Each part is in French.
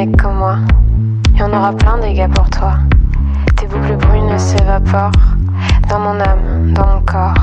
mecs comme moi. Et on aura plein des gars pour toi. Tes boucles brunes s'évaporent dans mon âme, dans mon corps.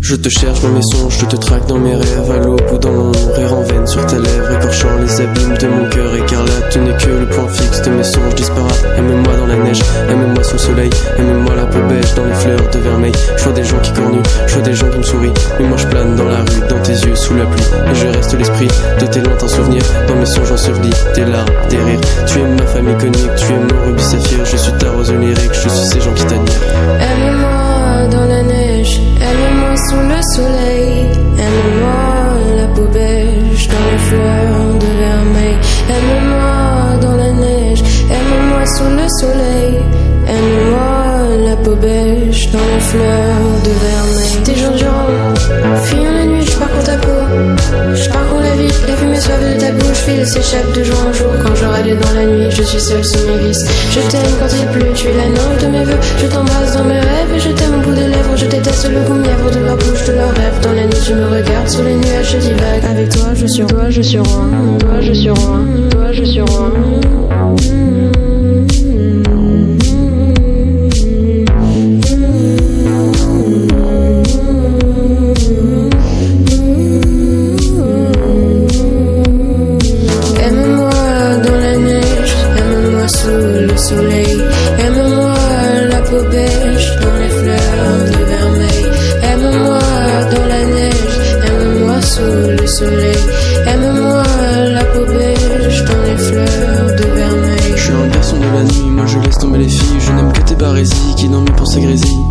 Je te cherche dans mes songes, je te traque dans mes rêves, à l'aube ou dans l'ombre, rire en veine sur ta lèvre, écorchant les abîmes de mon cœur écarlate. Tu n'es que le point fixe de mes songes disparates. Aime-moi dans la neige, aime-moi sous le soleil, aime-moi la peau beige dans les fleurs de vermeil. Je vois des gens qui cornuent, je vois des gens qui me sourient, mais moi je plane dans la rue, dans tes yeux sous la pluie. Et je reste l'esprit de tes lointains souvenirs, dans mes songes ensevelis, tes larmes, tes rires. Tu es ma femme iconique, tu es mon rubis saphir, je suis ta rose lyrique, je suis ces gens qui t'admirent. Aime-moi dans la neige, aime-moi sous le soleil, aime-moi la peau beige dans les fleurs de vermeil. Aime-moi dans la neige, aime-moi sous le soleil, aime-moi la peau beige dans les fleurs de vermeil. Des jours durant, fuyant la nuit, je parcours ta peau, je parcours la vie, la fumée suave de ta bouche file s'échappe de jour en jour. Quand je râle dans la nuit, je suis seule sous mes vices. Je t'aime quand il pleut, tu es la langue de mes vœux. Je t'embrasse dans mes rêves et je t'aime au bout des lèvres. Je déteste le goût mièvre de leur bouche, de leurs rêves. Dans la nuit, tu me regardes sous les nuages, je divague. Avec toi, je suis roi, je suis roi, toi, je suis roi, toi, je suis roi. Soleil, aime-moi la peau beige dans les fleurs de vermeil. Aime-moi dans la neige, aime-moi sous le soleil. Aime-moi la peau beige dans les fleurs de vermeil. Je suis un garçon de la nuit, moi je laisse tomber les filles. Je n'aime que tes barésies qui dans mes pensées grésillent.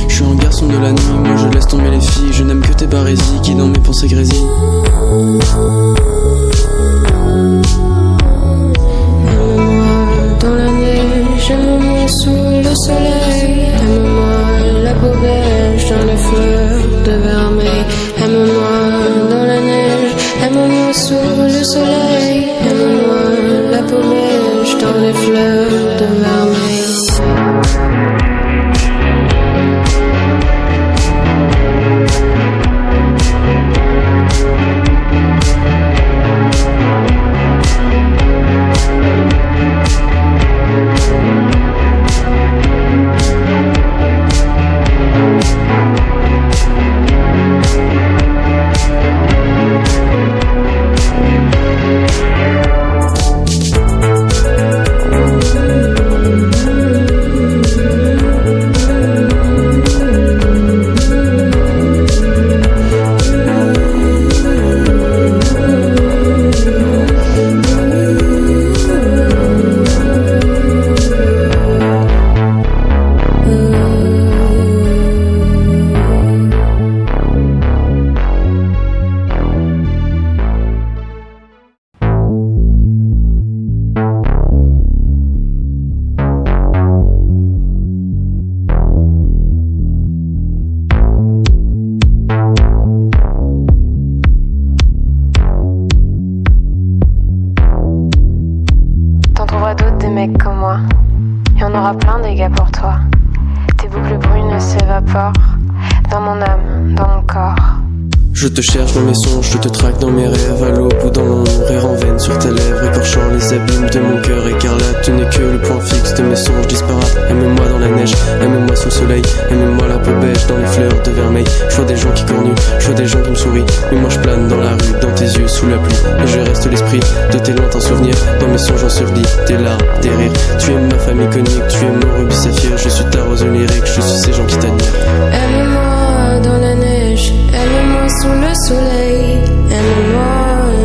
Je suis un garçon de la nuit, moi je laisse tomber les filles. Je n'aime que tes barésies qui dans mes pensées grésillent. Aime-moi sous le soleil, aime-moi la peau beige dans les fleurs de vermeil. Aime-moi dans la neige, aime-moi sous le soleil, aime-moi la peau beige dans les fleurs de vermeil. Comme moi, et on aura plein des gars pour toi. Tes boucles brunes s'évaporent dans mon âme, dans mon corps. Je te cherche dans mes songes, je te traque dans mes rêves, à l'aube ou dans l'ombre, rire en veine sur ta lèvre, écorchant les abîmes de mon cœur écarlate. Tu n'es que le point fixe de mes songes disparates. Aime-moi dans la neige, aime-moi sous le soleil, aime-moi la peau beige dans les fleurs de vermeil. Je vois des gens qui cornuent, je vois des gens qui me sourient, mais moi je plane dans la rue, dans tes yeux sous la pluie. Et je reste l'esprit de tes lointains souvenirs, dans mes songes ensevelis, tes larmes, tes rires. Tu es ma femme iconique, tu es mon rubis saphir, je suis ta rose lyrique, je suis ces gens qui t'admirent. Aime-moi dans la neige, aime-moi sous le soleil, aime-moi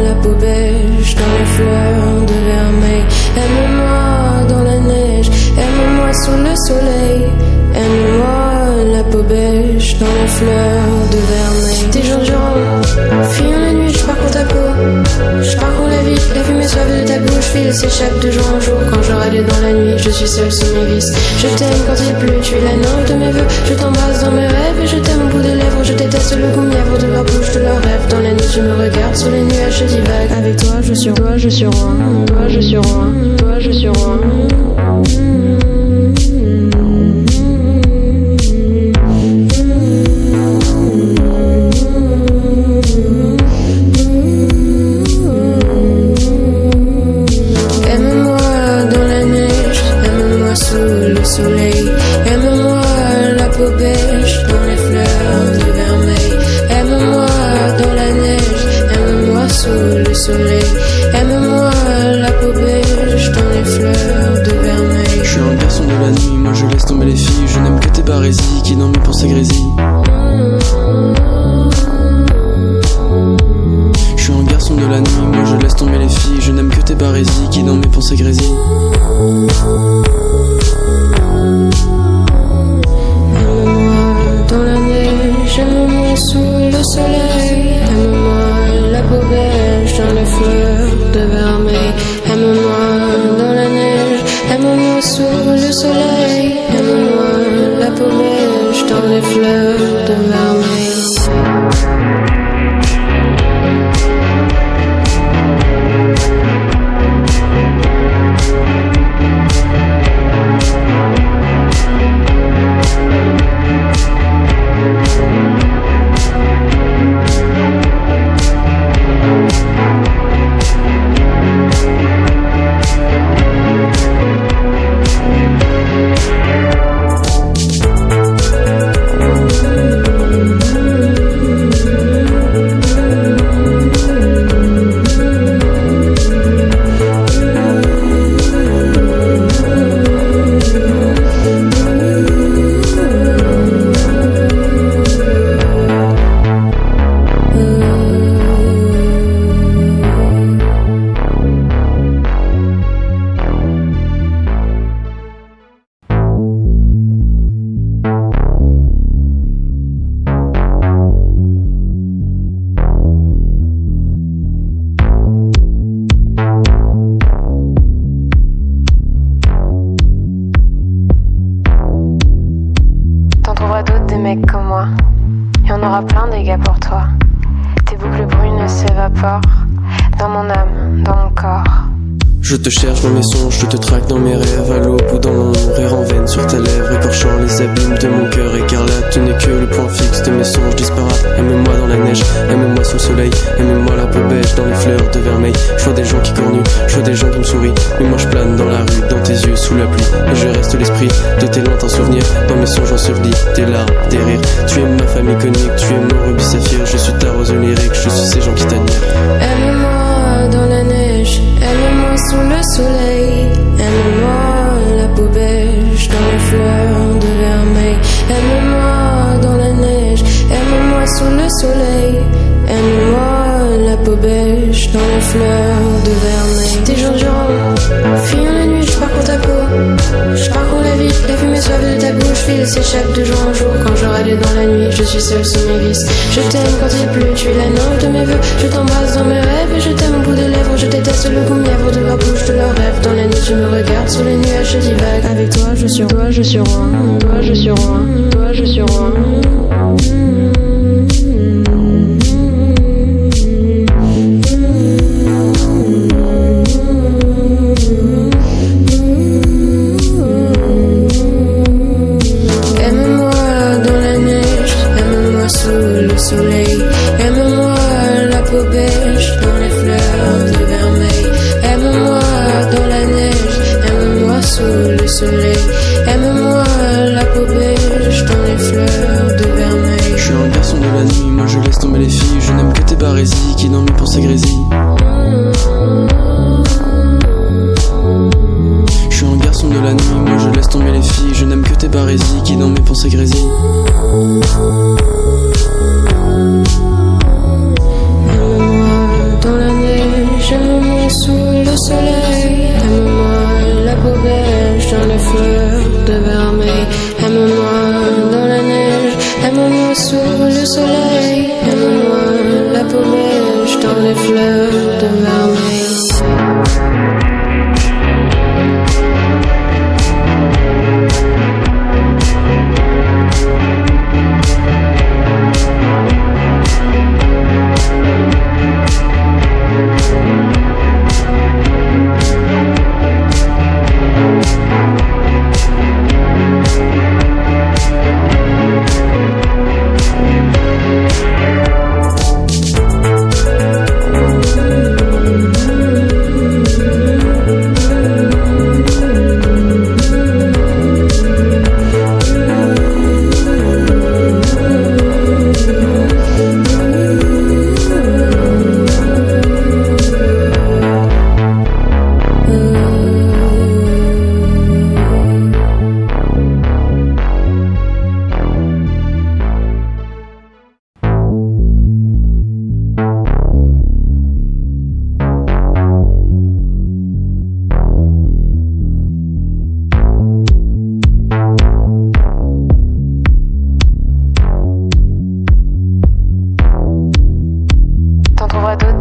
la peau beige dans les fleurs de vermeil. Aime-moi dans la neige, aime-moi sous le soleil, aime-moi la peau beige dans les fleurs de vermeil. Des jours durant, fuyant la nuit, je parcours ta peau, je parcours la vie, la fumée suave de ta bouche file s'échappe de jour en jour. Quand je râle dans la nuit, je suis seule sous mes vices. Je t'aime quand il pleut, tu es la langue de mes vœux. Je t'embrasse dans mes rêves et je t'aime au bout des lèvres. Je déteste le goût mièvre de leur bouche, de leurs rêves. Dans la nuit, tu me regardes sous les nuages, je divague. Avec toi, je suis roi, je suis roi, toi, je suis roi, toi, je suis roi. soleil. Aime-moi la peau beige dans les fleurs de vermeil. Je suis un garçon de la nuit, moi je laisse tomber les filles. Je n'aime que tes barésies qui dans mes pensées grésillent. Je suis un garçon de la nuit, moi je laisse tomber les filles. Je n'aime que tes barésies qui dans mes pensées grésillent. Dans la neige, aime-moi sous le soleil. Aime-moi la peau beige dans les fleurs de vermeil. Aime-moi dans la neige, aime-moi sous le soleil. Aime-moi la peau beige dans les fleurs de vermeil. Comme moi, et on aura plein des gars pour toi. Tes boucles brunes s'évaporent dans mon âme, dans mon corps. Je te cherche dans mes songes, je te traque dans mes rêves, à l'aube ou dans l'ombre, rire en veine sur tes lèvres, écorchant les abîmes de mon cœur écarlate. Tu n'es que le point fixe de mes songes disparates. Aime-moi dans la neige, aime-moi sous le soleil, aime-moi la peau beige dans les fleurs de vermeil. Je vois des gens qui cornuent, je vois des gens qui me sourient, mais moi je plane dans la rue, dans tes yeux sous la pluie, et je reste l'esprit de tes lointains souvenirs. Dans mes songes ensevelis, tes larmes, tes rires. Tu es ma femme iconique, tu es mon rubis saphir. Je suis ta rose lyrique, je suis ces gens qui t'admirent. Aime-moi dans la neige, aime-moi sous le soleil. Aime-moi la peau beige dans les fleurs de vermeil. Aime-moi dans la neige, aime-moi sous le soleil. Aime-moi la peau beige dans les fleurs de vermeil. Des jours durant, fuyant la nuit, je parcours ta peau. Je parcours la ville, la fumée suave de ta bouche file, s'échappe de jour en jour. Quand je râle dans la nuit, je suis seule sous mes vices. Je t'aime quand il pleut, tu es la nymphe de mes vœux. Je t'embrasse dans mes rêves et je t'aime au bout des lèvres. Je déteste le goût mièvre de leur bouche, de leurs rêves. Dans la nuit, tu me regardes sous les nuages, je divague. Avec toi, je suis roi, je suis roi. Toi, je suis roi, toi, je suis roi. Soleil, aime-moi la peau beige dans les fleurs de vermeil. Aime-moi dans la neige, aime-moi sous le soleil. Aime-moi la peau beige dans les fleurs de vermeil. Je suis un garçon de la nuit, moi je laisse tomber les filles. Je n'aime que tes barésies qui dans mes pensées grésillent. Je suis un garçon de la nuit, moi je laisse tomber les filles. Je n'aime que tes barésies qui dans mes pensées grésillent. Aime-moi sous le soleil, aime-moi la peau beige dans les fleurs de vermeil. Aime-moi dans la neige, aime-moi sous le soleil. Aime-moi la peau beige dans les fleurs de vermeil.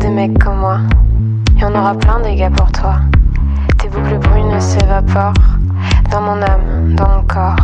des mecs comme moi. Y'en aura plein des gars pour toi. Tes boucles brunes s'évaporent dans mon âme, dans mon corps.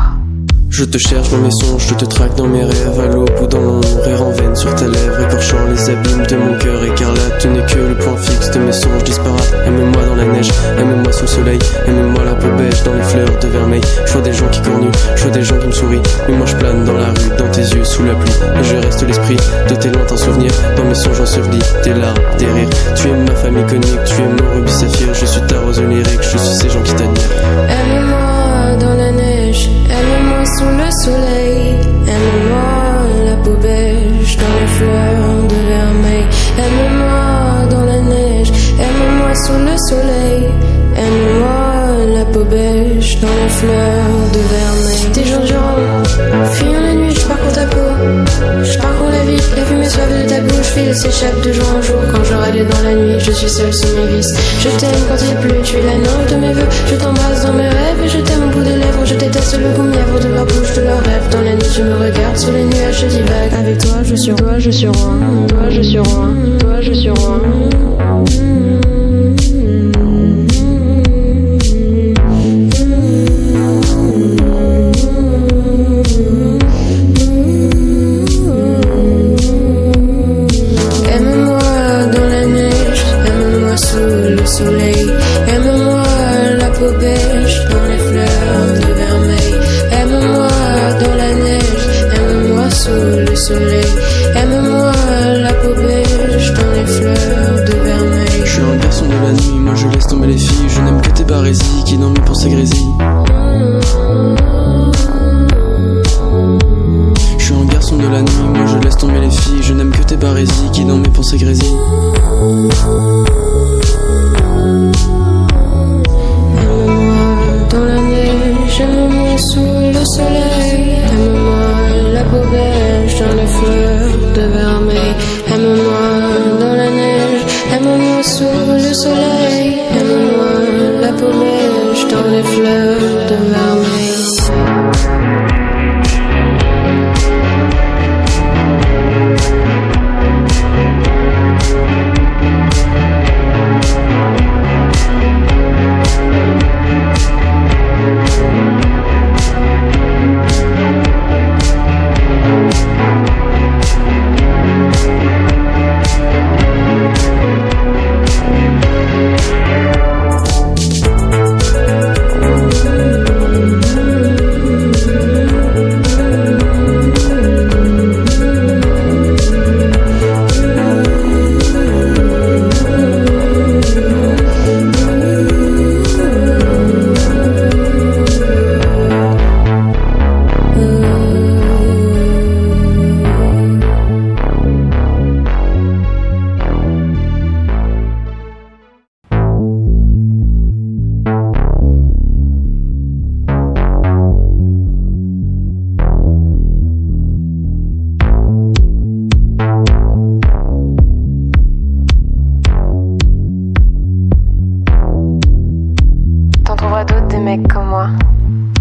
Je te cherche dans mes songes, je te traque dans mes rêves, à l'aube ou dans l'ombre, rire en veine sur tes lèvres, écorchant les abîmes de mon cœur écarlate. Tu n'es que le point fixe de mes songes disparates. Aime-moi dans la neige, aime-moi sous le soleil, aime-moi la peau beige dans les fleurs de vermeil. Je vois des gens qui courent nus, je vois des gens qui me sourient, mais moi je plane dans la rue, dans tes yeux sous la pluie, et je reste l'esprit de tes lointains souvenirs, dans mes songes ensevelis, tes larmes, tes rires. Tu es ma famille conique, tu es mon rubis saphir, je suis ta rose lyrique, je suis ces gens qui t'admirent. Aime-moi dans la neige, aime-moi sous le soleil, aime-moi la peau beige dans les fleurs de vermeil. Aime-moi dans la neige, aime-moi sous le soleil, aime-moi la peau beige dans les fleurs de vermeil. Des jours durant, fuyant la nuit, je parcours ta peau, je parcours la vie, la fumée suave de ta bouche file s'échappe de jour en jour. Quand je râle dans la nuit, je suis seule sous mes vices. Je t'aime quand il pleut, tu es la norme de mes vœux. Je t'embrasse dans mes rêves et je t'aime au bout des lèvres. Je déteste le goût mièvre de leur bouche, de leurs rêves. Dans la nuit, tu me regardes sous les nuages, je divague. Avec toi, je suis roi, je suis roi, toi, je suis roi, toi, je suis roi. Soleil, aime-moi la peau beige dans les fleurs de vermeil. Aime-moi dans la neige, aime-moi sous le soleil. Aime-moi la peau beige dans les fleurs de vermeil. Je suis un garçon de la nuit, moi je laisse tomber les filles. Je n'aime que tes barésies qui dans mes pensées grésillent. Je suis un garçon de la nuit, moi je laisse tomber les filles. Je n'aime que tes barésies qui dans mes pensées grésillent. Dans la neige, aime-moi sous le soleil. Aime-moi la peau beige dans les fleurs de vermeil. Aime-moi dans la neige, aime-moi sous le soleil. Aime-moi la peau beige dans les fleurs de vermeil.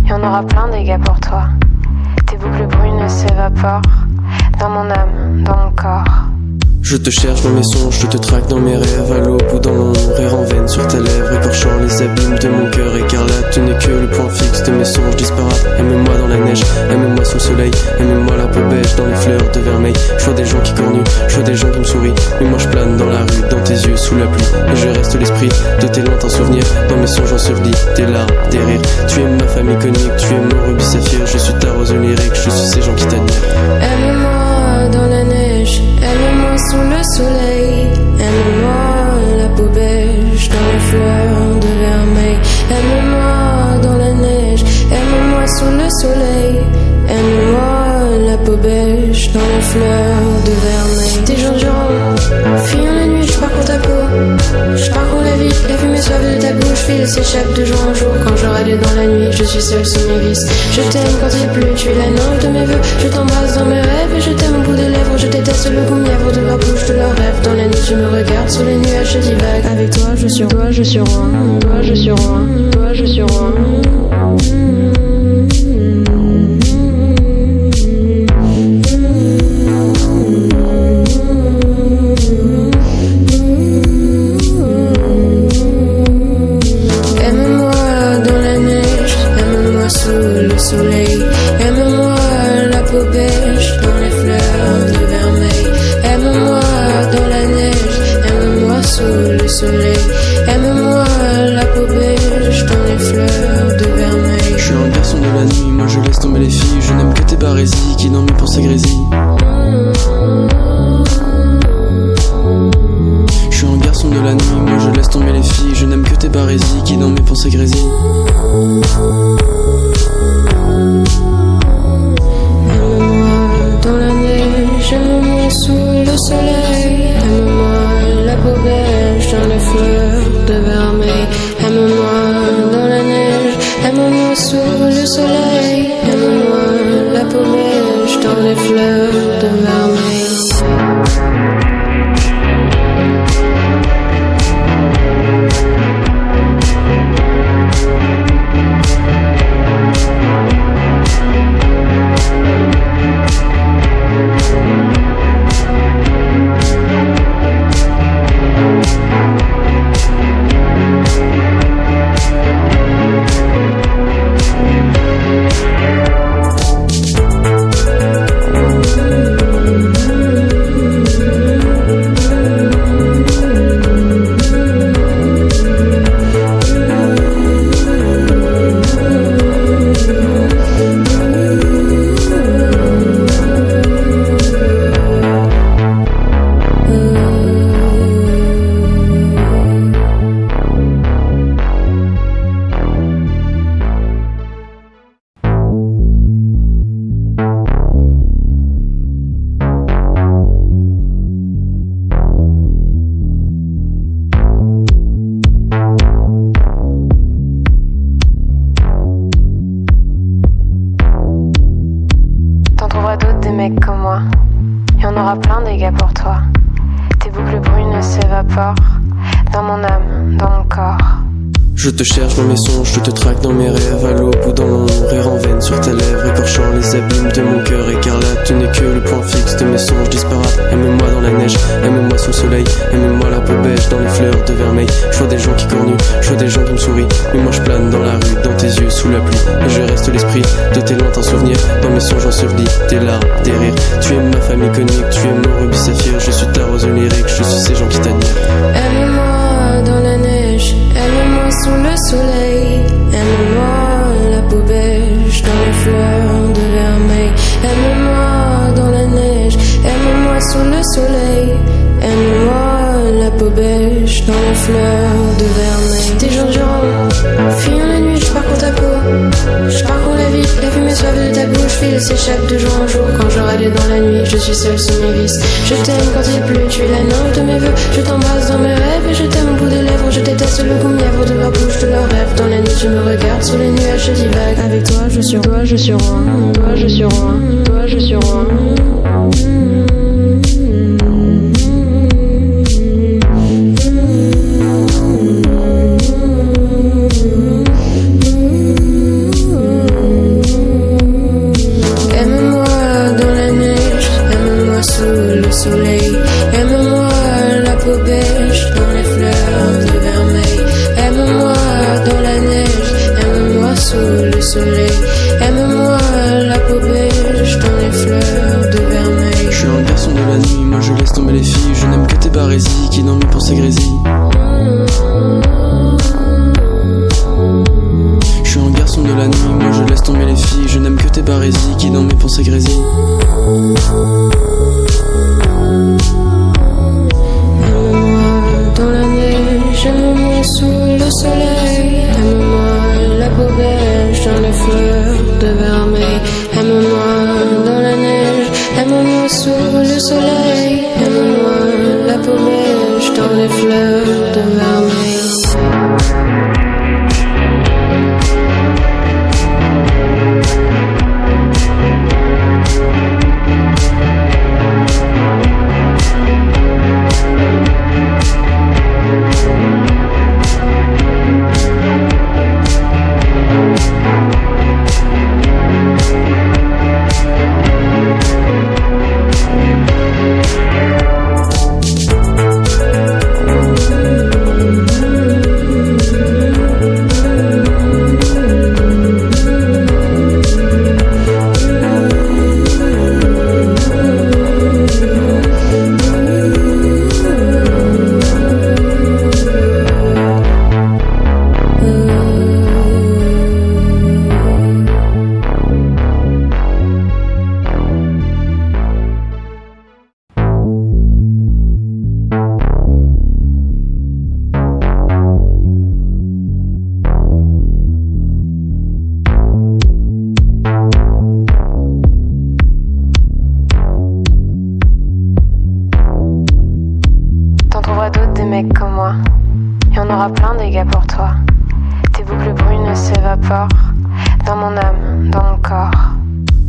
Y'en aura plein des gars pour toi. Tes boucles brunes s'évaporent dans mon âme, dans mon corps. Je te cherche dans mes songes, je te traque dans mes rêves, à l'aube ou dans l'ombre, rire en veine sur tes lèvres, écorchant les abîmes de mon cœur écarlate. Tu n'es que le point fixe de mes songes disparates. Aime-moi dans la neige, aime-moi sous le soleil, aime-moi la peau beige dans les fleurs de vermeil. Je vois des gens qui courent nus, je vois des gens qui me sourient, mais moi je plane dans la rue, dans tes yeux sous la pluie, et je reste l'esprit de tes lointains souvenirs, dans mes songes ensevelis, tes larmes, tes rires. Tu es ma famille conique, tu es mon rubis saphir, je suis ta rose lyrique, je suis ces gens qui t'admirent. Aime-moi dans la neige, aime-moi sous le soleil, aime-moi la peau beige dans les fleurs de vermeil. Aime-moi dans la neige, aime-moi sous le soleil, aime-moi la peau beige dans les fleurs de vermeil. Des jours durant, fuyant la nuit, je parcours ta peau, je parcours la vie, la fumée suave de ta bouche file s'échappe de jour en jour. Quand je râle dans la nuit, je suis seule sous mes vices. Je t'aime quand il pleut, tu es la norme de mes vœux. Je t'embrasse dans mes rêves et je t'aime au bout des lèvres. Je déteste le goût mièvre de leur bouche, de leurs rêves. Dans la nuit, tu me regardes sous les nuages, je divague. Avec toi, je suis roi, je suis roi, toi, je suis roi, toi, je suis roi. barésie qui dans mes pensées grésille. Aime-moi dans la neige, aime-moi sous le soleil. Aime-moi la peau beige dans les fleurs de vermeil. Aime-moi dans la neige, aime-moi sous le soleil. Aime-moi la peau beige dans les fleurs de vermeil. Mecs comme moi, et on aura plein des gars pour toi. Tes boucles brunes s'évaporent dans mon âme, dans mon corps. Je te cherche dans mes songes, je te traque dans mes rêves, à l'aube ou dans l'ombre, rire en veine sur tes lèvres, écorchant les abîmes de mon cœur écarlate. Tu n'es que le point fixe de mes songes disparates. Aime-moi dans la neige, aime-moi sous le soleil, aime-moi la peau beige dans les fleurs de vermeil. Je vois des gens qui cornuent, je vois des gens qui me sourient, mais moi je plane dans la rue, dans tes yeux sous la pluie, et je reste l'esprit de tes lointains souvenirs. Dans mes songes ensevelis, tes larmes, tes rires. Tu aimes ma famille conique, tu aimes mon rubis saphir. Je suis ta rose lyrique, je suis ces gens qui t'admirent. Aime-moi dans la neige, aime-moi sous le soleil. Aime-moi la peau beige dans les fleurs de vermeil. Aime-moi dans la neige, aime-moi sous le soleil. Aime-moi la peau beige dans les fleurs de vermeil. Des jours durant, fuyant la nuit, je parcours ta peau. Je parcours la ville, la fumée suave de ta bouche file s'échappe de jour en jour. Quand je râle dans la nuit, je suis seule sous mes vices. Je t'aime quand il pleut, tu es la nymphe de mes vœux. Je t'embrasse dans mes rêves et je t'aime au bout des lèvres. Je déteste le goût mièvre de leur bouche, de leurs rêves. Dans la nuit, tu me regardes sous les nuages, je divague. Avec toi, je suis roi, je suis roi. Toi, je suis roi, toi, je suis roi. Soleil, aime-moi la peau beige dans les fleurs de vermeil. Aime-moi dans la neige, aime-moi sous le soleil. Aime-moi la peau beige dans les fleurs de vermeil. Je suis un garçon de la nuit, moi je laisse tomber les filles. Je n'aime que tes barésies qui dans mes pensées grésillent. Je suis un garçon de la nuit, moi je laisse tomber les filles. Je n'aime que tes barésies qui dans mes pensées grésillent. Aime-moi sous le soleil, aime-moi la peau beige dans les fleurs de vermeil. Aime-moi dans la neige, aime-moi sous le soleil. Aime-moi la peau beige dans les fleurs de vermeil. mecs comme moi. Y en aura plein des gars pour toi. Tes boucles brunes s'évaporent dans mon âme, dans mon corps.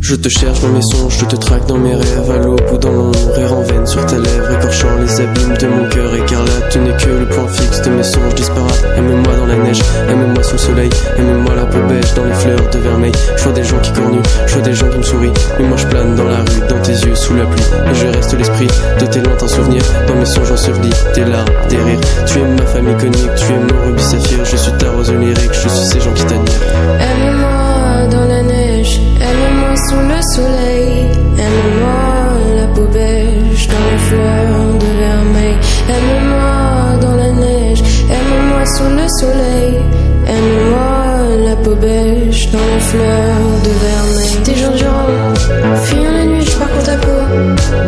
Je te cherche dans mes songes, je te traque dans mes rêves, à l'aube ou dans l'ombre, rire en veine sur tes lèvres, écorchant les abîmes de mon cœur écarlate. Tu n'es que le point fixe de mes songes disparates. Aime-moi dans la neige, aime-moi sous le soleil, aime-moi la peau beige dans les fleurs de vermeil. Je vois des gens qui courent nus, je vois des gens qui me sourient, mais moi je plane dans la rue, dans tes yeux sous la pluie, et je reste l'esprit de tes lointains souvenirs. Dans mes songes ensevelis, tes larmes, tes rires. Tu es ma famille conique, tu es mon rubis saphir. Je suis ta rose lyrique, je suis ces gens qui t'admirent. Aime-moi dans la neige, aime-moi sous le soleil, aime-moi la peau beige dans les fleurs de vermeil. Aime-moi dans la neige, aime-moi sous le soleil, aime-moi la peau beige dans les fleurs de vermeil. Des jours durant, fuyant la nuit, je parcours ta peau,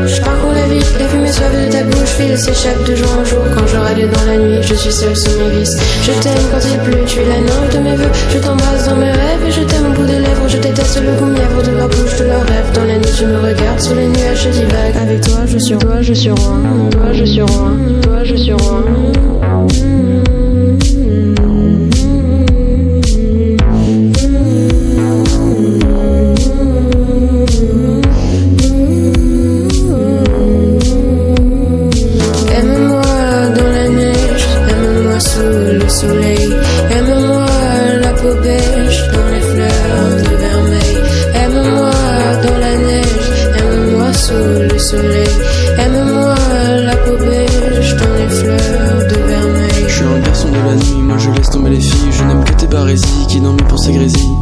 je parcours la vie, la fumée suave de ta bouche file s'échappe de jour en jour. Quand je râle dans la nuit, je suis seule sous mes vices. Je t'aime quand il pleut, tu es la nymphe de mes vœux. Je t'embrasse dans mes rêves et je t'aime au bout des lèvres. Je déteste le goût mièvre de leur bouche, de leurs rêves. Dans la nuit, tu me regardes sous les nuages, je divague. Avec toi, je suis roi, je suis roi, toi, je suis roi, toi, je suis roi. Soleil, aime-moi la peau beige dans les fleurs de vermeil. Aime-moi dans la neige, aime-moi sous le soleil. Aime-moi la peau beige dans les fleurs de vermeil. Je suis un garçon de la nuit, moi je laisse tomber les filles. Je n'aime que tes barésies qui dans mes pensées grésillent.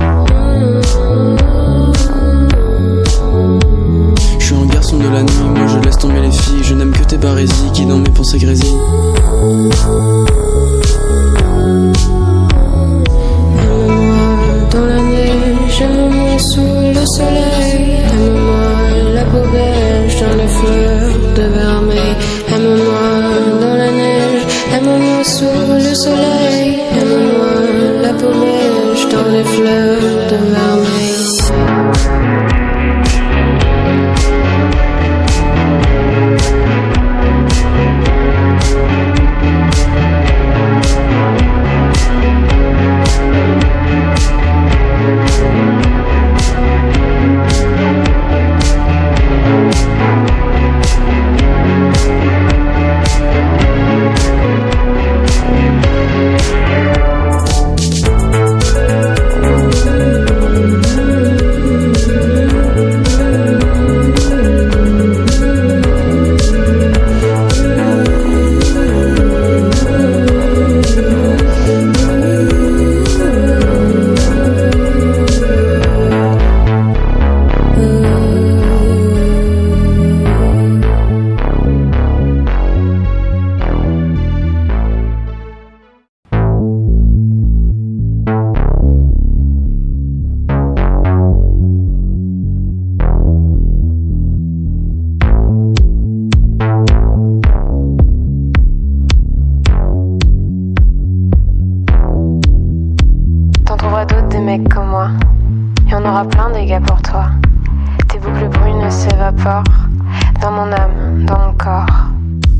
Je suis un garçon de la nuit, moi je laisse tomber les filles. Je n'aime que tes barésies qui dans mes pensées grésillent. Dans la neige, aime-moi sous le soleil. Aime-moi la peau beige dans les fleurs de vermeil. Aime-moi dans la neige, aime-moi sous le soleil. Aime-moi la peau beige dans les fleurs de vermeil. Y en aura plein des gars pour toi. Tes boucles brunes s'évaporent dans mon âme, dans mon corps.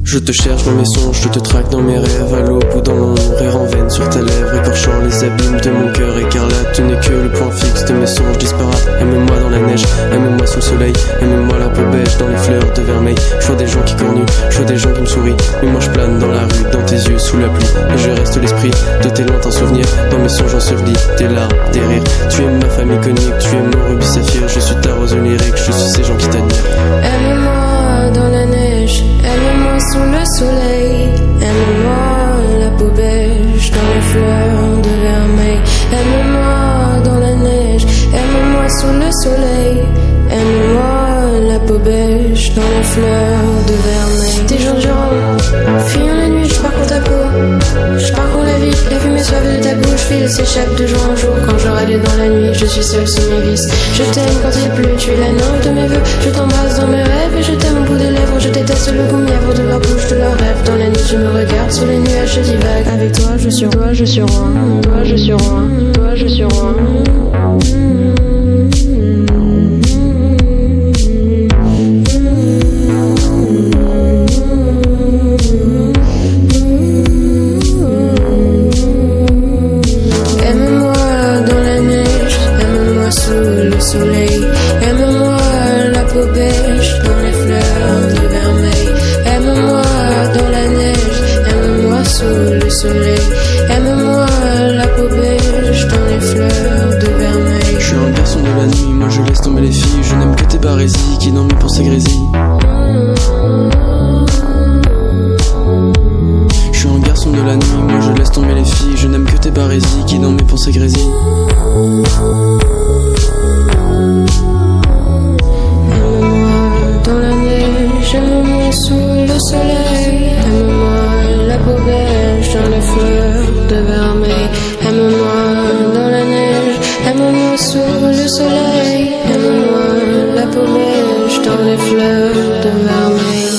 Je te cherche dans mes songes, je te traque dans mes rêves, à l'aube ou dans l'ombre, rire en veine sur tes lèvres, écorchant les abîmes de mon cœur écarlate. Tu n'es que le point fixe de mes songes disparates. Aime-moi dans la neige, aime-moi sous le soleil, aime-moi la peau beige dans les fleurs de vermeil. Je vois des gens qui courent nus, je vois des gens qui me sourient, mais moi je plane dans la rue, dans tes yeux sous la pluie, et je reste l'esprit de tes lointains souvenirs. Dans mes songes ensevelis, tes larmes, tes rires. Tu es ma famille conique, tu es mon rubis saphir. Je suis ta rose lyrique, je suis ces gens qui t'admirent. Aime-moi dans la neige, aime-moi sous le soleil. Aime-moi la peau beige dans les fleurs de vermeil. Aime-moi dans la neige, aime-moi sous le soleil. Aime-moi la peau beige dans les fleurs de vermeil. Des jours durant, fuyant la nuit, je parcours ta peau, je parcours la vie, la fumée suave de ta bouche file s'échappe de jour en jour. Quand je râle dans la nuit, je suis seule sous mes vices. Je t'aime quand il pleut, tu es la nymphe de mes vœux. Je t'embrasse dans mes rêves et je t'aime au bout des lèvres. Je déteste le goût mièvre de leur bouche, de leurs rêves. Dans la nuit, tu me regardes sous les nuages, je divague. Avec toi, je suis roi, je suis roi, toi, je suis roi, toi, je suis roi. soleil. Aime-moi la peau beige dans les fleurs de vermeil. Je suis un garçon de la nuit, moi je laisse tomber les filles. Je n'aime que tes barésies qui dorment pour ces grésilles. Je suis un garçon de la nuit, moi je laisse tomber les filles. Je n'aime que tes barésies qui dorment pour ces grésilles. Dans la neige, aime-moi sous le soleil. Aime-moi la peau beige dans les fleurs de vermeil. Aime-moi dans la neige, aime-moi sous le soleil. Aime-moi la peau beige dans les fleurs de vermeil.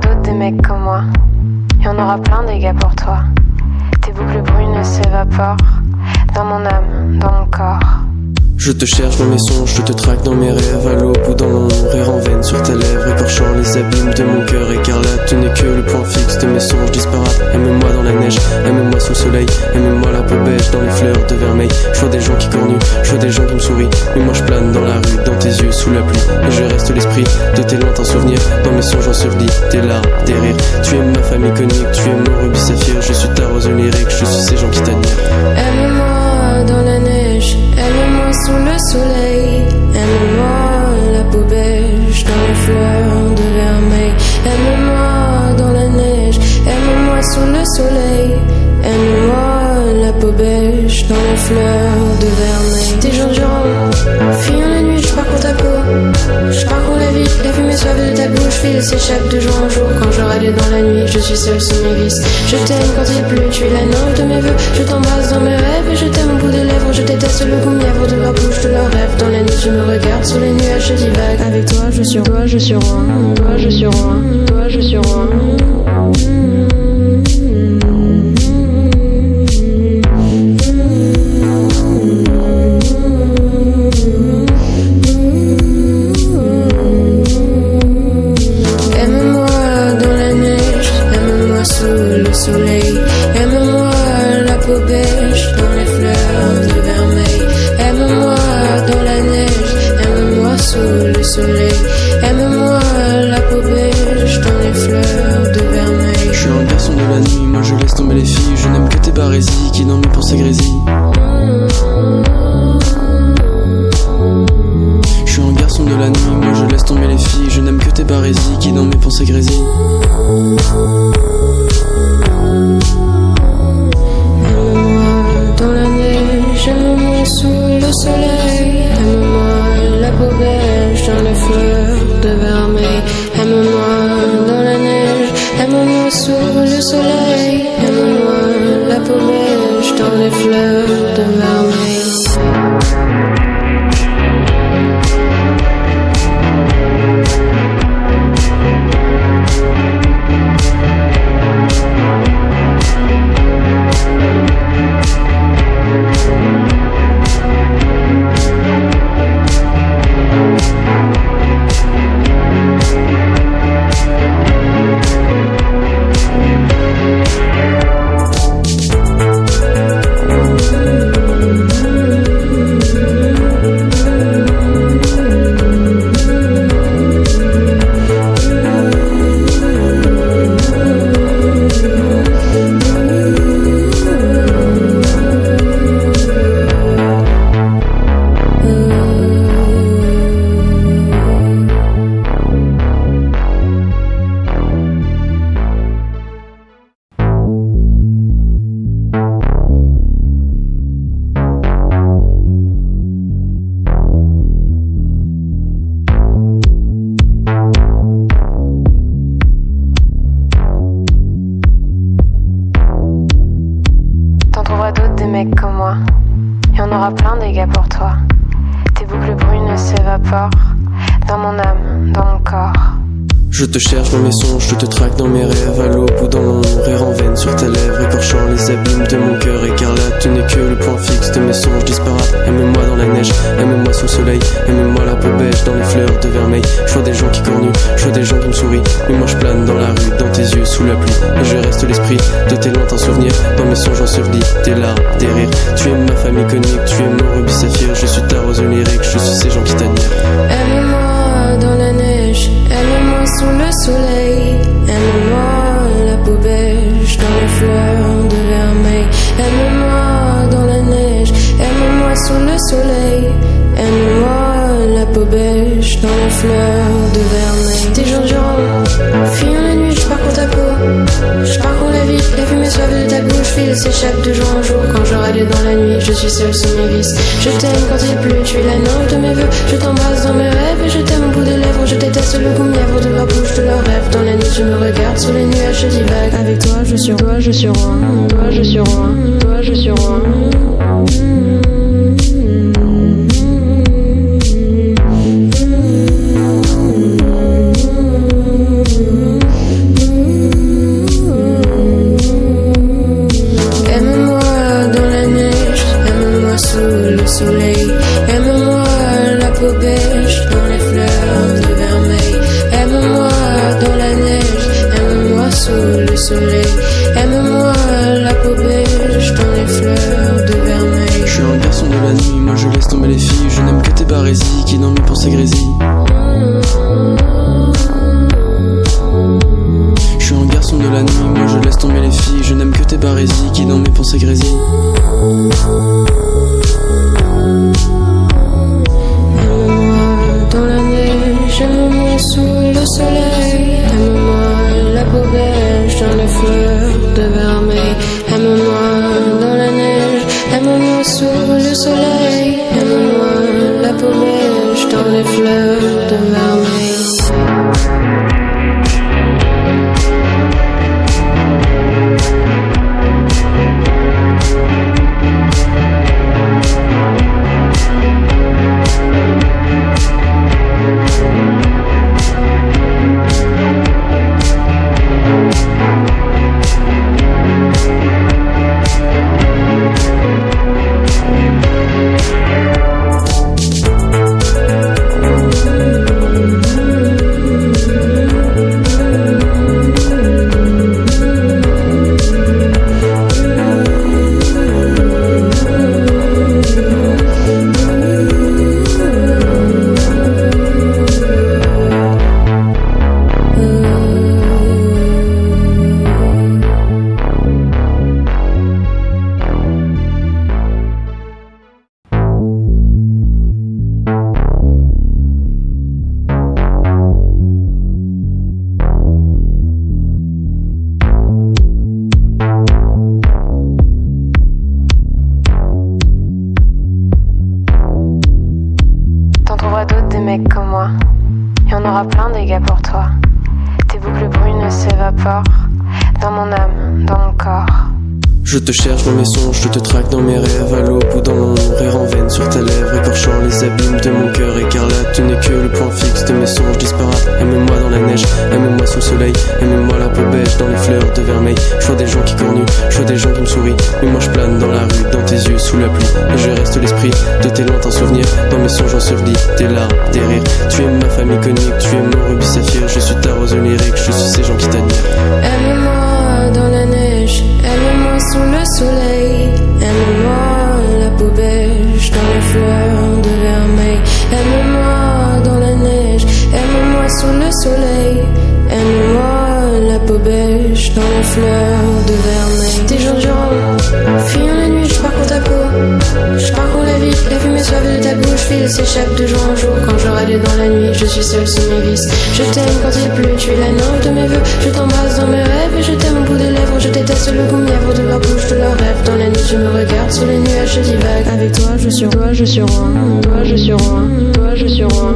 D'autres des mecs comme moi. Et on aura plein des gars pour toi. Tes boucles brunes s'évaporent dans mon âme, dans mon corps. Je te cherche dans mes songes, je te traque dans mes rêves. À l'aube ou dans l'ombre, rire en veine sur tes lèvres, écorchant les abîmes de mon cœur écarlate. Tu n'es que le point fixe de mes songes disparates. Aime-moi dans la neige, aime-moi sous le soleil. Aime-moi la peau beige dans les fleurs de vermeil. Je vois des gens qui cornuent, je vois des gens qui me sourient. Mais moi je plane dans la rue, dans tes yeux, sous la pluie. Et je reste l'esprit de tes lointains souvenirs. Dans mes songes ensevelis, tes larmes, tes rires. Tu es ma femme iconique, tu es mon rubis saphir. Je suis ta rose lyrique, je suis ces gens qui t'admirent. Aime-moi dans la neige, aime-moi sous le soleil. Aime-moi la peau beige dans les fleurs de vermeil. Aime-moi dans la neige, aime-moi sous le soleil. Aime-moi la peau beige dans les fleurs de vermeil. Des jours durant, fuyant la nuit, je parcours ta peau. Je parcours la ville, la fumée suave de ta bouche file, s'échappe de jour en jour. Quand je râle dans la nuit, je suis seule sous mes vices. Je t'aime quand il pleut, tu es la nymphe de mes vœux. Je t'embrasse dans mes rêves et je t'aime au bout des lèvres. Je déteste le goût mièvre de leur bouche, de leurs rêves. Dans la nuit, tu me regardes sous les nuages, je divague. Avec toi, je suis roi, je suis roi. Toi, je suis roi. Toi, je suis roi. Soleil, aime-moi la peau beige dans les fleurs de vermeil. Aime-moi dans la neige, aime-moi sous le soleil. Aime-moi la peau beige dans les fleurs de vermeil. Je suis un garçon de la nuit, moi je laisse tomber les filles. Je n'aime que tes barésies qui dorment pour ces grésilles. Je suis un garçon de la nuit, moi je laisse tomber les filles. Je n'aime que tes barésies qui dorment pour ces grésilles. Dans la neige, aime-moi sous le soleil. Aime-moi la peau beige dans les fleurs de vermeil. Aime-moi dans la neige, aime-moi sous le soleil. Aime-moi la peau beige dans les fleurs de vermeil. mecs comme moi. Y en aura plein des gars pour toi. Tes boucles brunes s'évaporent dans mon âme, dans mon corps. Je te cherche dans mes songes, je te traque dans mes rêves, à l'aube ou dans l'ombre, rire en veine sur tes lèvres, écorchant les abîmes de mon cœur écarlate. Tu n'es que le point fixe de mes songes disparates. Aime-moi dans la neige, aime-moi sous le soleil, aime-moi la peau beige dans les fleurs de vermeil. Je vois des gens qui cornuent, je vois des gens qui me sourient, mais moi je plane dans la rue, dans tes yeux sous la pluie, et je reste l'esprit de tes lointains souvenirs. Dans mes songes ensevelis, tes larmes, tes rires. Tu es ma famille conique, tu es mon rubis saphir. Je suis ta rose lyrique, je suis ces gens qui t'admirent. Aime-moi dans la neige, aime-moi sous le soleil, aime-moi la peau beige dans les fleurs de vermeil. Aime-moi dans la neige, aime-moi sous le soleil, aime-moi la peau beige dans les fleurs de vermeil. Des jours durant, fuyant la nuit, je parcours ta peau, je parcours la ville, la fumée suave de ta bouche file, s'échappe de jour en jour. Quand je râle dans la nuit, je suis seule sous mes vices. Je t'aime quand il pleut, tu es la nôtre de mes vœux. Je t'embrasse dans mes rêves et je t'aime au bout des lèvres. Je déteste le goût mièvre de leur bouche, de leurs rêves. Dans la nuit, tu me regardes sous les nuages, je divague. Avec toi, je suis roi, je suis roi, toi, je suis roi, toi, je suis roi. Soleil, aime-moi la peau beige dans les fleurs de vermeil. Aime-moi dans la neige, aime-moi sous le soleil. Aime-moi la peau beige dans les fleurs de vermeil. Je suis un garçon de la nuit, moi je laisse tomber les filles. Je n'aime que tes barésies qui dorment pour ces grésilles. Je suis un garçon de la nuit, moi je laisse tomber les filles. Je n'aime que tes barésies qui dorment pour ces grésilles. Aime-moi sous le soleil, aime-moi la peau beige dans les fleurs de vermeil. Aime-moi dans la neige, aime-moi sous le soleil, aime-moi la peau beige dans les fleurs de vermeil. Y en aura plein des gars pour toi. Tes boucles brunes s'évaporent dans mon âme, dans mon corps. Je te cherche dans mes songes, je te traque dans mes rêves, à l'aube ou dans l'ombre, rire en veine sur tes lèvres, écorchant les abîmes de mon cœur écarlate. Tu n'es que le point fixe de mes songes disparates. Aime-moi dans la neige, aime-moi sous le soleil, aime-moi la peau beige dans les fleurs de vermeil. Je vois des gens qui cornuent, je vois des gens qui me sourient, mais moi je plane dans la rue, dans tes yeux sous la pluie, et je reste l'esprit de tes lointains souvenirs. Dans mes songes ensevelis, tes larmes, tes rires. Tu es ma famille conique, tu es mon rubis saphir. Je suis ta rose lyrique, je suis ces gens qui t'admirent. Aime-moi dans la neige, aime-moi sous le soleil, aime-moi la peau beige dans les fleurs de vermeil. Aime-moi dans la neige, aime-moi sous le soleil, aime-moi la peau beige dans les fleurs de vermeil. Des jours durant, fuyant la nuit, je parcours ta peau, je parcours la ville, la fumée suave de ta bouche file, s'échappe de jour en jour. Quand je râle dans la nuit, je suis seule sous mes vices. Je t'aime quand il pleut, tu es la nôtre de mes vœux. Je t'embrasse dans mes rêves et je t'aime au bout des lèvres. Je déteste le goût mièvre de leur bouche, de leurs rêves. Dans la nuit, tu me regardes sous les nuages, je divague. Avec toi, je suis roi, je suis roi, toi, je suis roi, toi, je suis roi.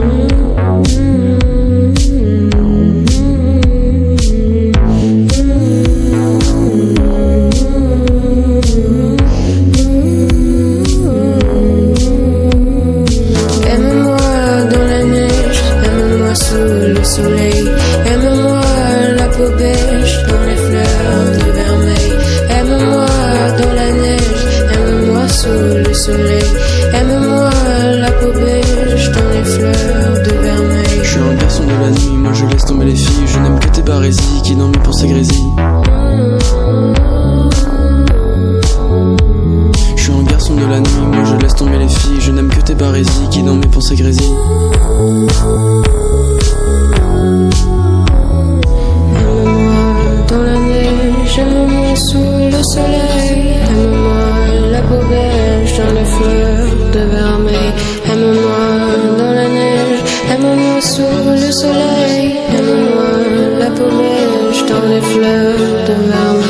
qui dans mes pensées grésille. Je suis un garçon de la nuit, moi je laisse tomber les filles. Je n'aime que tes barésies qui dans mes pensées grésillent. Dans la neige, aime-moi sous le soleil. Aime-moi la peau beige dans les fleurs de vermeil. Aime-moi dans la neige, aime-moi sous le soleil. Aime-moi la peau beige dans les fleurs de vermeil.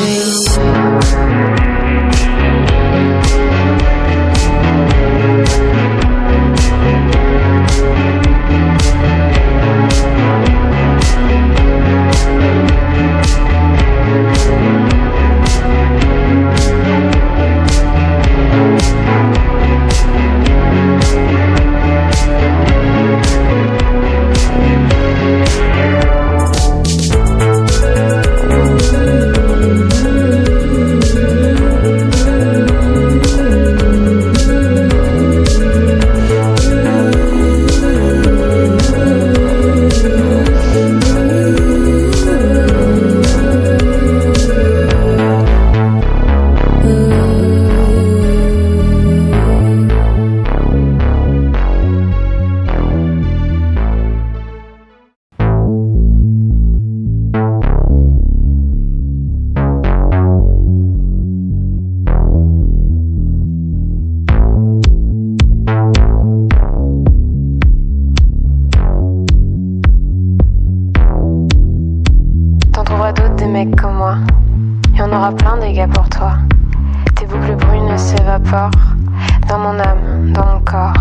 D'autres des mecs comme moi. Et on aura plein des gars pour toi. Tes boucles brunes s'évaporent dans mon âme, dans mon corps.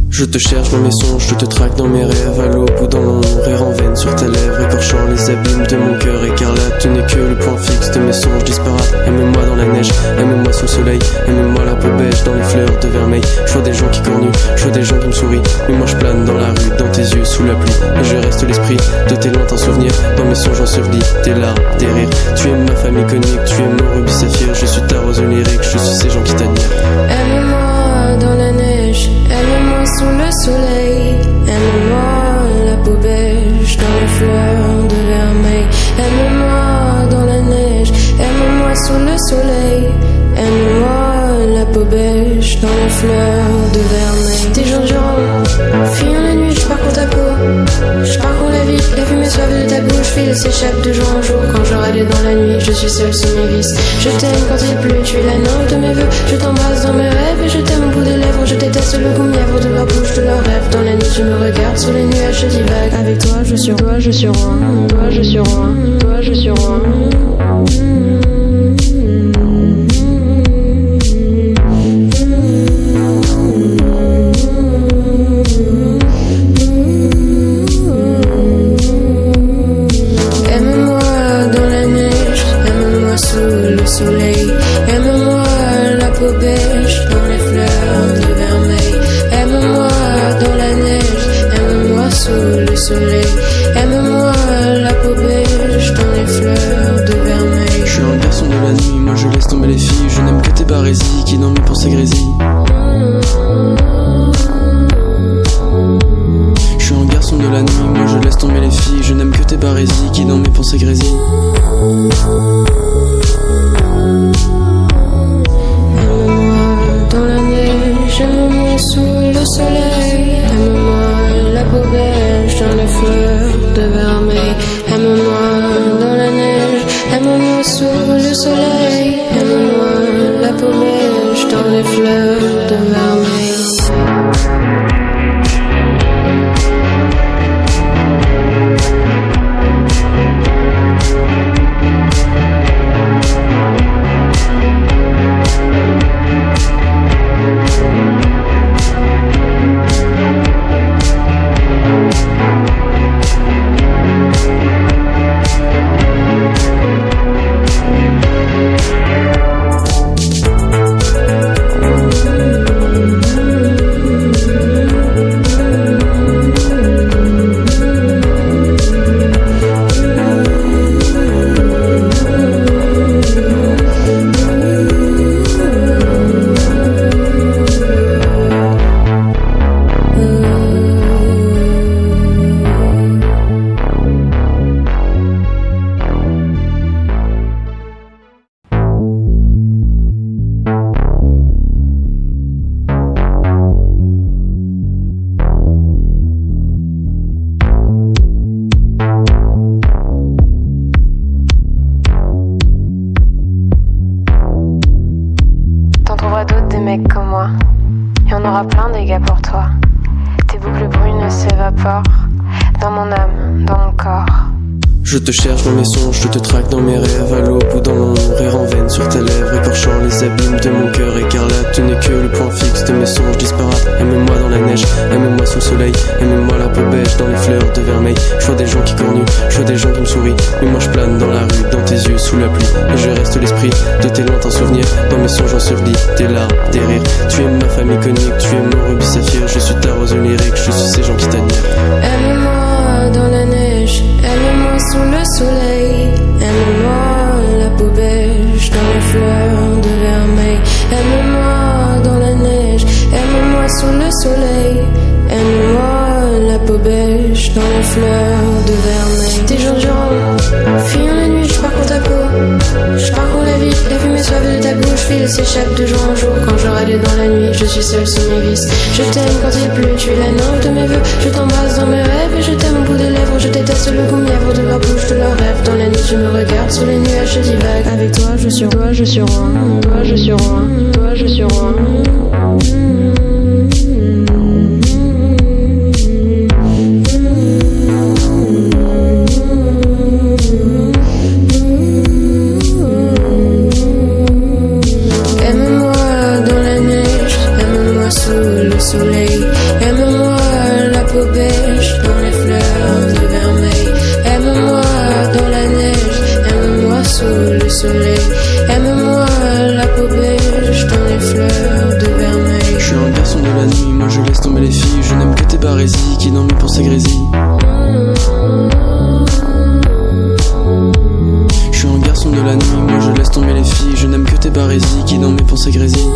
Je te cherche dans mes songes, je te traque dans mes rêves, à l'aube ou dans l'ombre, rire en veine sur tes lèvres, écorchant les abîmes de mon cœur écarlate. Tu n'es que le point fixe de mes songes disparates. Aime-moi dans la neige, aime-moi sous le soleil, aime-moi la peau beige dans les fleurs de vermeil. Je vois des gens qui cornuent, je vois des gens qui me sourient, mais moi je plane dans la rue, dans tes yeux, sous la pluie. Et je reste l'esprit de tes lointains souvenirs, dans mes songes ensevelis, tes larmes, tes rires. Tu es ma femme iconique, tu es mon rubis saphir, je suis ta rose lyrique, je suis ces gens qui t'admirent. Aime-moi dans la neige, aime-moi sous le soleil. Aime-moi la peau beige dans les fleurs de vermeil. Aime-moi dans la neige, aime-moi sous le soleil. Aime-moi la peau beige dans les fleurs de vermeil. Des jours durant, fuyant la nuit, je parcours ta peau. Je parcours la ville, la fumée suave de ta bouche file s'échappe de jour en jour. Quand je râle dans la nuit, je suis seule sous mes vices. Je t'aime quand il pleut, tu es la nymphe de mes vœux. Je t'embrasse dans mes rêves et je t'aime au bout des lèvres. Je déteste le goût mièvre de leur bouche, de leurs rêves. Dans la nuit, tu me regardes sous les nuages, je divague. Avec toi, je suis roi, je suis roi. Toi, je suis roi. Toi, je suis roi. Soleil, aime-moi la peau beige dans les fleurs de vermeil. Aime-moi dans la neige, aime-moi sous le soleil. Aime-moi la peau beige dans les fleurs de vermeil. Je suis un garçon de la nuit, moi je laisse tomber les filles. Je n'aime que tes barésies qui dans mes pensées grésillent. Je suis un garçon de la nuit, moi je laisse tomber les filles. Je n'aime que tes barésies qui dans mes pensées grésillent. Aime-moi sous le soleil. Aime-moi la peau beige dans les fleurs de vermeil. Aime-moi dans la neige. Aime-moi sous le soleil. Aime-moi la peau beige dans les fleurs de vermeil. en aura plein des gars pour toi. Tes boucles brunes s'évaporent dans mon âme, dans mon corps. Je te cherche dans mes songes, je te traque dans mes rêves, à l'aube ou dans l'ombre, rire en veine sur tes lèvres, écorchant les abîmes de mon cœur écarlate. Tu n'es que le point fixe de mes songes disparates. Aime-moi dans la neige, aime-moi sous le soleil, aime-moi la peau beige dans les fleurs de vermeil. Je vois des gens qui courent nus, je vois des gens qui me sourient, mais moi je plane dans la rue, dans tes yeux sous la pluie. Et je reste l'esprit de tes lointains souvenirs, dans mes songes ensevelis, tes larmes, tes rires. Tu es ma femme iconique, tu es mon rubis saphir, je suis ta rose lyrique, je suis ces gens qui t'admirent. Aime-moi dans la neige, aime-moi sous le soleil, aime-moi la peau beige dans les fleurs de vermeil. Aime-moi dans la neige, aime-moi sous le soleil, aime-moi la peau beige dans les fleurs de vermeil. Des jours durant, fuyant la nuit, je parcours ta peau, je parcours la ville, la fumée suave de ta bouche file s'échappe de jour en jour. Quand je râle dans la nuit, je suis seule sous mes vices. Je t'aime quand il pleut, tu es la nymphe de mes vœux. Je t'embrasse dans mes rêves et je t'aime au bout des lèvres. Je déteste le goût mièvre de leur bouche, de leurs rêves. Dans la nuit, tu me regardes sous les nuages, je divague. Avec toi, je suis roi, je suis roi, toi, je suis roi, toi, je suis roi. Soleil, aime-moi la peau beige dans les fleurs de vermeil. Aime-moi dans la neige, aime-moi sous le soleil. Aime-moi la peau beige dans les fleurs de vermeil. Je suis un garçon de la nuit, moi je laisse tomber les filles. Je n'aime que tes barésies qui dans mes pensées grésillent. Je suis un garçon de la nuit, moi je laisse tomber les filles. Je n'aime que tes barésies qui dans mes pensées grésillent.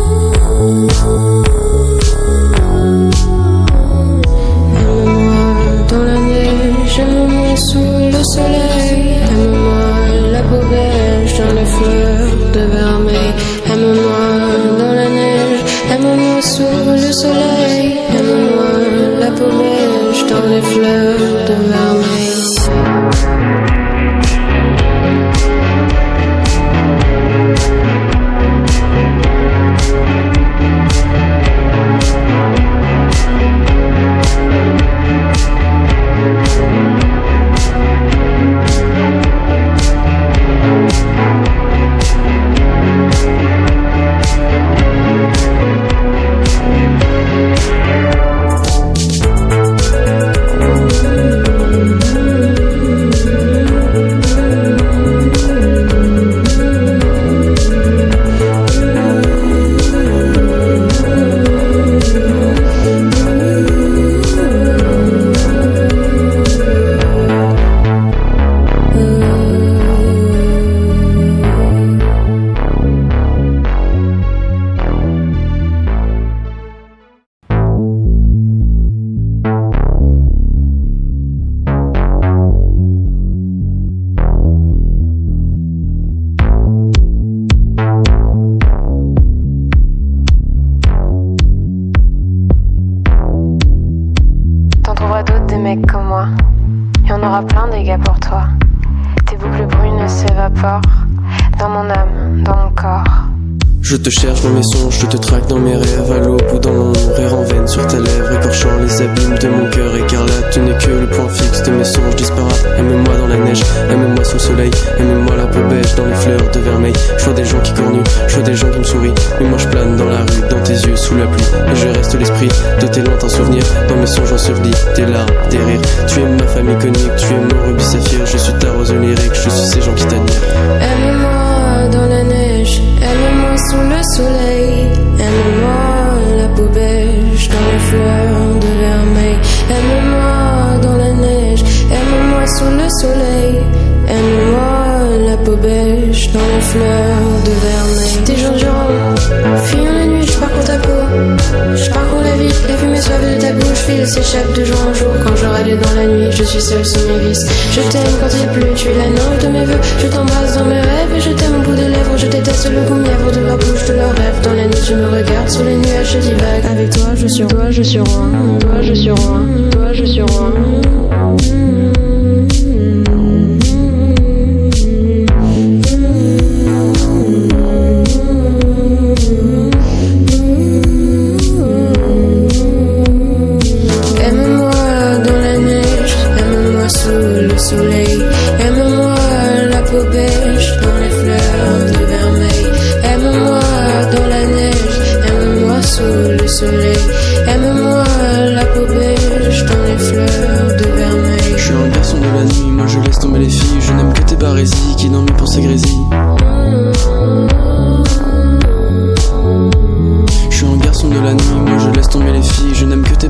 Aime-moi sous le soleil, aime-moi la peau beige dans les fleurs de vermeil. Aime-moi dans la neige, aime-moi sous le soleil, aime-moi la peau beige dans les fleurs de vermeil. Je te cherche dans mes songes, je te traque dans mes rêves, à l'aube ou dans l'ombre, rire en veine sur tes lèvres, écorchant les abîmes de mon cœur écarlate. Tu n'es que le point fixe de mes songes disparates. Aime-moi dans la neige, aime-moi sous le soleil, aime-moi la peau beige dans les fleurs de vermeil. Je vois des gens qui courent nus, je vois des gens qui me sourient, mais moi je plane dans la rue, dans tes yeux sous la pluie. Et je reste l'esprit de tes lointains souvenirs, dans mes songes ensevelis, tes larmes, tes rires. Tu es ma femme iconique, tu es mon rubis saphir, je suis ta rose lyrique, je suis ces gens qui t'admirent. Aime-moi dans la neige, aime-moi sous le soleil, aime-moi la peau beige dans les fleurs de vermeil. Aime-moi dans la neige, aime-moi sous le soleil, aime-moi la peau beige dans les fleurs de vermeil. Des jours durant, fuyant la nuit, je parcours ta peau, je parcours la ville, la fumée suave de ta bouche file s'échappe de jour en jour. Quand je râle dans la nuit, je suis seule sous mes vices. Je t'aime quand il pleut, tu es la nymphe de mes vœux. Je t'embrasse dans mes rêves et je t'aime au bout des lèvres. Je déteste le goût mièvre de leur bouche, de leurs rêves. Dans la nuit, tu me regardes sous les nuages, je divague. Avec toi, je suis roi, je suis roi, toi, je suis roi, toi, je suis roi.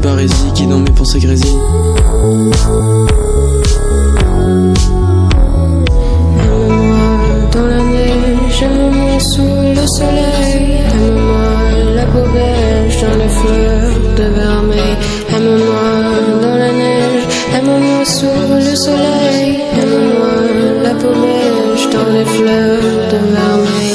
barésie qui dans mes pensées grésille. Aime-moi dans la neige, aime-moi sous le soleil. Aime-moi la peau beige dans les fleurs de vermeil. Aime-moi dans la neige, aime-moi sous le soleil. Aime-moi la peau beige dans les fleurs de vermeil.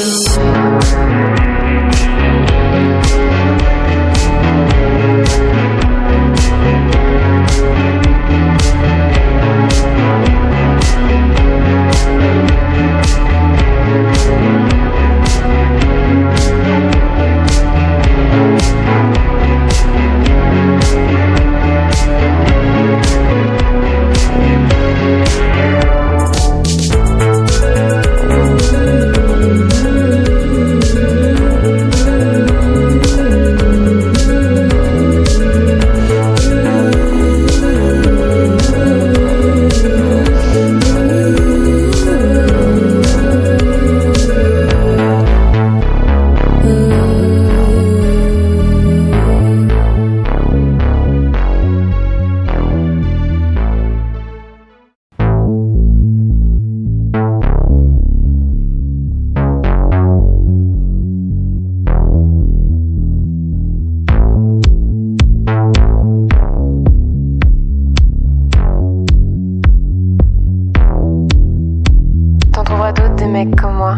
Mecs comme moi,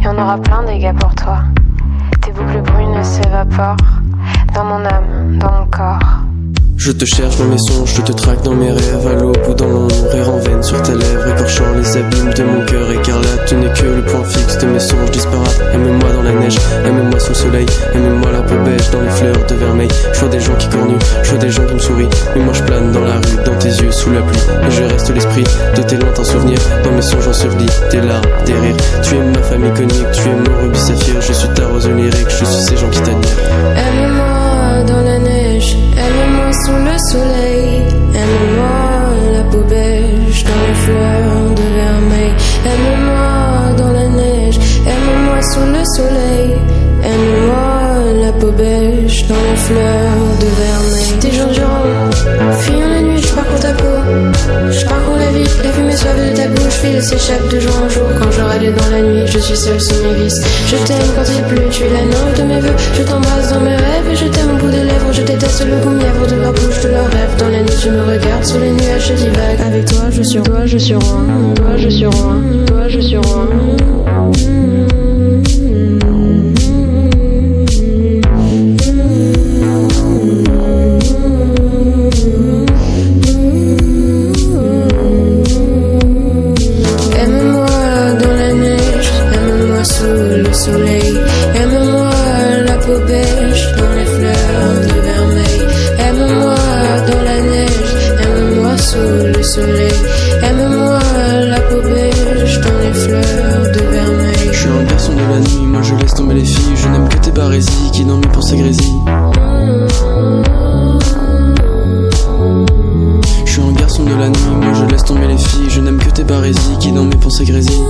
et on aura plein des gars pour toi. Tes boucles brunes s'évaporent dans mon âme, dans mon corps. Je te cherche dans mes songes, je te traque dans mes rêves, à l'aube ou dans l'ombre, rire en veine sur tes lèvres, écorchant les abîmes de mon cœur écarlate. Tu n'es que le point fixe de mes songes disparates. Aime-moi dans la neige, aime-moi sous le soleil, aime-moi la peau beige dans les fleurs de vermeil. Je vois des gens qui cornuent, je vois des gens qui me sourient, mais moi je plane dans la rue, dans tes yeux sous la pluie, et je reste l'esprit de tes lointains souvenirs. Dans mes songes ensevelis, tes larmes, tes rires. Tu es ma femme iconique, tu es mon rubis saphir. Je suis ta rose lyrique, je suis ces gens qui t'admirent. Aime-moi dans la neige, aime-moi sous le soleil. Aime-moi la peau beige dans les fleurs de vermeil. Aime-moi dans la neige, aime-moi sous le soleil. Aime-moi la peau beige dans les fleurs de vermeil. Des jours durant, fuyant la nuit, je parcours ta peau. Je parcours la ville, la fumée suave de ta bouche file s'échappe de jour en jour. Quand je râle dans la nuit, je suis seule sous mes vices. Je t'aime quand il pleut, tu es la nymphe de mes vœux. Je t'embrasse dans mes rêves et je t'aime au bout des lèvres. Je déteste le goût mièvre de leur bouche, de leurs rêves. Dans la nuit, tu me regardes sous les nuages, je divague. Avec toi, je suis roi, je suis roi. Toi, je suis roi. Toi, je suis roi. Soleil, aime-moi la peau beige dans les fleurs de vermeil. Aime-moi dans la neige, aime-moi sous le soleil. Aime-moi la peau beige dans les fleurs de vermeil. Je suis un garçon de la nuit, moi je laisse tomber les filles. Je n'aime que tes barésies qui dans mes pensées grésillent. Je suis un garçon de la nuit, moi je laisse tomber les filles. Je n'aime que tes barésies qui dans mes pensées grésillent.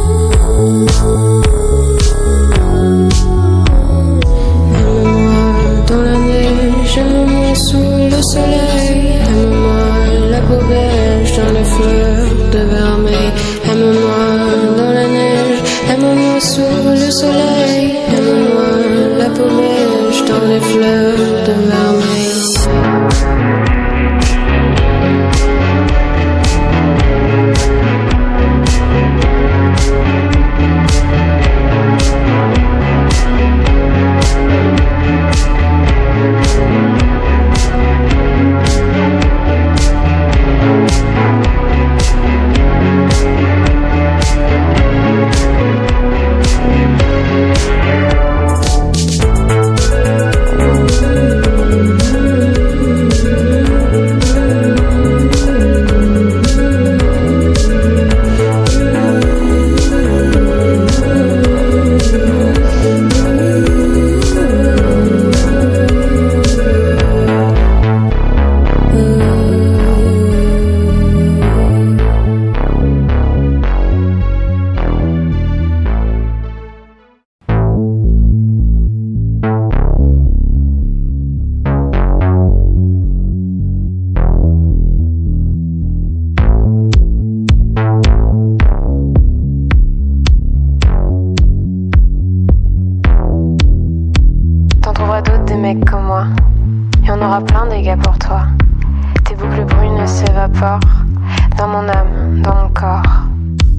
Aime-moi sous le soleil, aime-moi la peau beige dans les fleurs de vermeil. Aime-moi dans la neige, aime-moi sous le soleil. Aime-moi la peau beige dans les fleurs de vermeil. trouveras d'autres des mecs comme moi. Et on aura plein des gars pour toi. Tes boucles brunes s'évaporent dans mon âme, dans mon corps.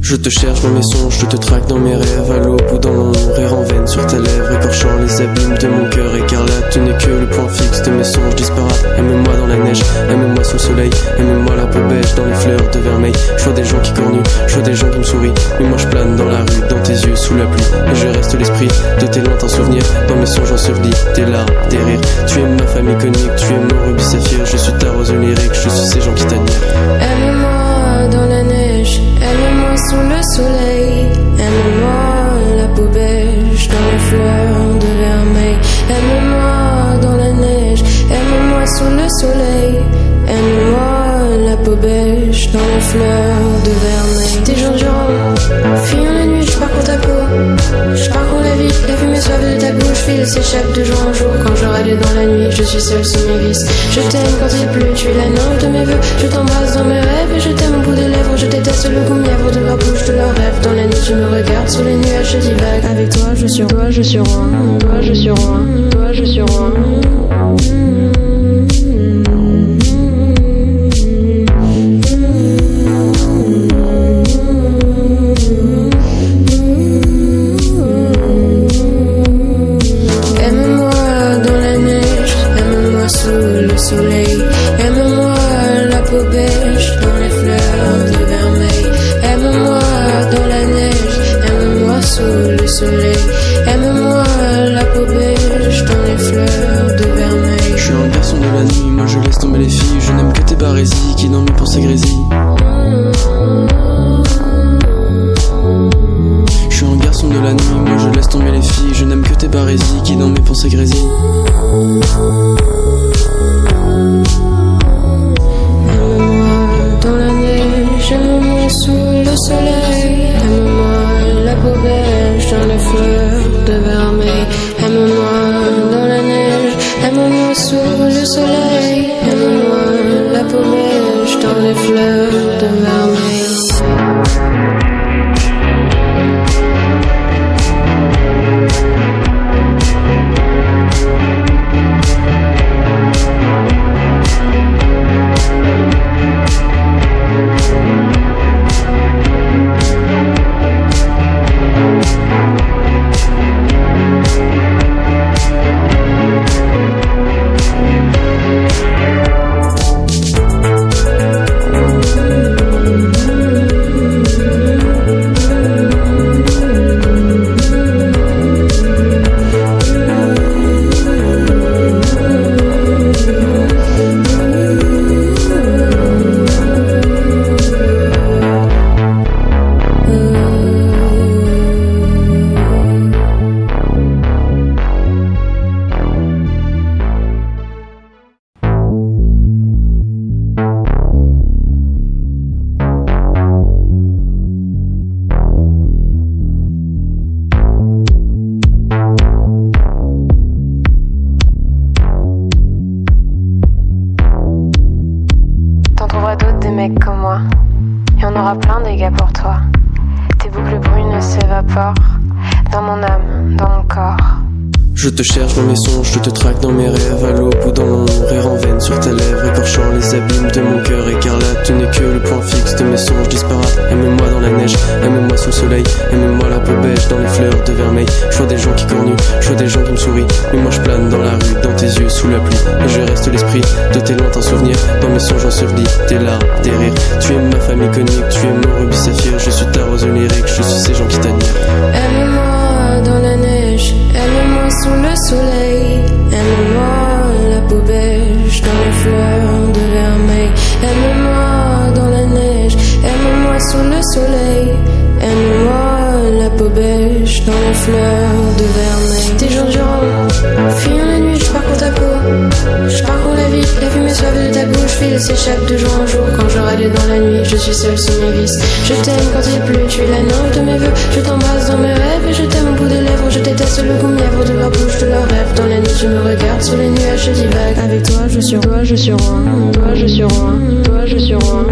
Je te cherche dans mes songes, je te traque dans mes rêves, à l'aube ou dans l'ombre, rire en veine sur tes lèvres, écorchant les abîmes de mon cœur écarlate. Tu n'es que le point fixe de mes songes disparates. Aime-moi dans la neige, aime-moi sous le soleil, aime-moi la peau beige dans les fleurs de vermeil. Je vois des gens qui courent nus, je vois des gens qui me sourient, mais moi je plane dans la rue, dans tes yeux sous la pluie. Et je reste l'esprit de tes lointains souvenirs, dans mes songes ensevelis, tes larmes, tes rires. Tu es ma femme iconique, tu es mon rubis saphir, je suis ta rose lyrique, je suis ces gens qui t'admirent. Aime-moi dans la neige, aime-moi sous le soleil, aime-moi la peau beige dans les fleurs de vermeil. Aime-moi dans la neige, aime-moi sous le soleil, aime-moi la peau beige dans les fleurs de vermeil. Des jours durant, fuyant la nuit, je parcours ta peau, je parcours la vie, la fumée suave de ta bouche file, s'échappe de jour en jour. Quand je râle dans la nuit, je suis seule sous mes vices. Je t'aime quand il pleut, tu es la nymphe de mes vœux. Je t'embrasse dans mes rêves et je t'aime au bout des lèvres. Je déteste le goût mièvre de leur bouche, de leurs rêves. Dans la nuit, tu me regardes sous les nuages, je divague. Avec toi, je suis roi, je suis roi, toi, je suis roi, toi, je suis roi. Soleil, aime-moi la peau beige dans les fleurs de vermeil. Aime-moi dans la neige, aime-moi sous le soleil. Aime-moi la peau beige dans les fleurs de vermeil. Je suis un garçon de la nuit, moi je laisse tomber les filles. Je n'aime que tes barésies qui dans mes pensées grésillent. Je suis un garçon de la nuit, moi je laisse tomber les filles. Je n'aime que tes barésies qui dans mes pensées grésillent. Aime-moi sous le soleil, aime-moi la peau beige dans les fleurs de vermeil. Aime-moi dans la neige, aime-moi sous le soleil, aime-moi la peau beige dans les fleurs de vermeil. Comme moi, et on aura plein des gars pour toi. Tes boucles brunes s'évaporent dans mon âme, dans mon corps. Je te cherche dans mes songes, je te traque dans mes rêves, à l'aube ou dans l'ombre, rire en veine sur tes lèvres, écorchant les abîmes de mon cœur écarlate. Tu n'es que le point fixe de mes songes disparates. Aime-moi dans la neige, aime-moi sous le soleil, aime-moi la peau beige dans les fleurs de vermeil. Je vois des gens qui courent nus, je vois des gens qui me sourient, mais moi je plane dans la rue, dans tes yeux sous la pluie. Et je reste l'esprit de tes lointains souvenirs, dans mes songes ensevelis, tes larmes, tes rires. Tu es ma femme iconique, tu es mon rubis saphir, je suis ta rose lyrique, je suis ces gens qui t'admirent. Aime-moi dans la neige, aime-moi sous le soleil, aime-moi la peau beige dans les fleurs de vermeil. Aime-moi dans la neige, aime-moi sous le soleil, aime-moi la peau beige dans les fleurs de vermeil. Des jours durant, fuyant la nuit, je parcours ta peau, je parcours la vie, la fumée suave de ta bouche file, s'échappe de jour en jour. Quand je râle dans la nuit, je suis seule sous mes vices. Je t'aime quand il pleut, tu es la nymphe de mes vœux. Je t'embrasse dans mes rêves et je t'aime au bout des lèvres. Je déteste le goût mièvre de leur bouche, de leurs rêves. Dans la nuit, tu me regardes sous les nuages, je divague. Avec toi, je suis roi, je suis roi, toi, je suis roi, toi, je suis roi.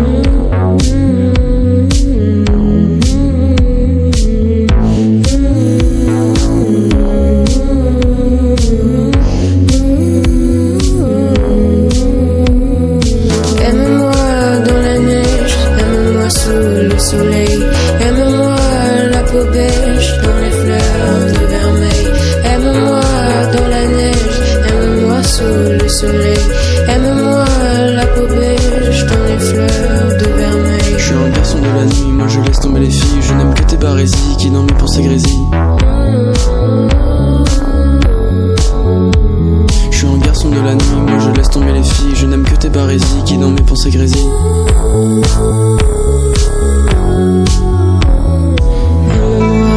paralysie qui dans mes pensées grésille. Aime-moi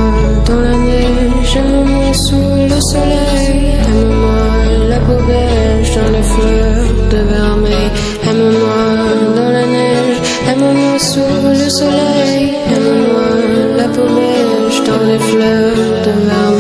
dans la neige, aime-moi sous le soleil. Aime-moi la peau beige dans les fleurs de vermeil. Aime-moi dans la neige, aime-moi sous le soleil. Aime-moi la peau beige dans les fleurs de vermeil.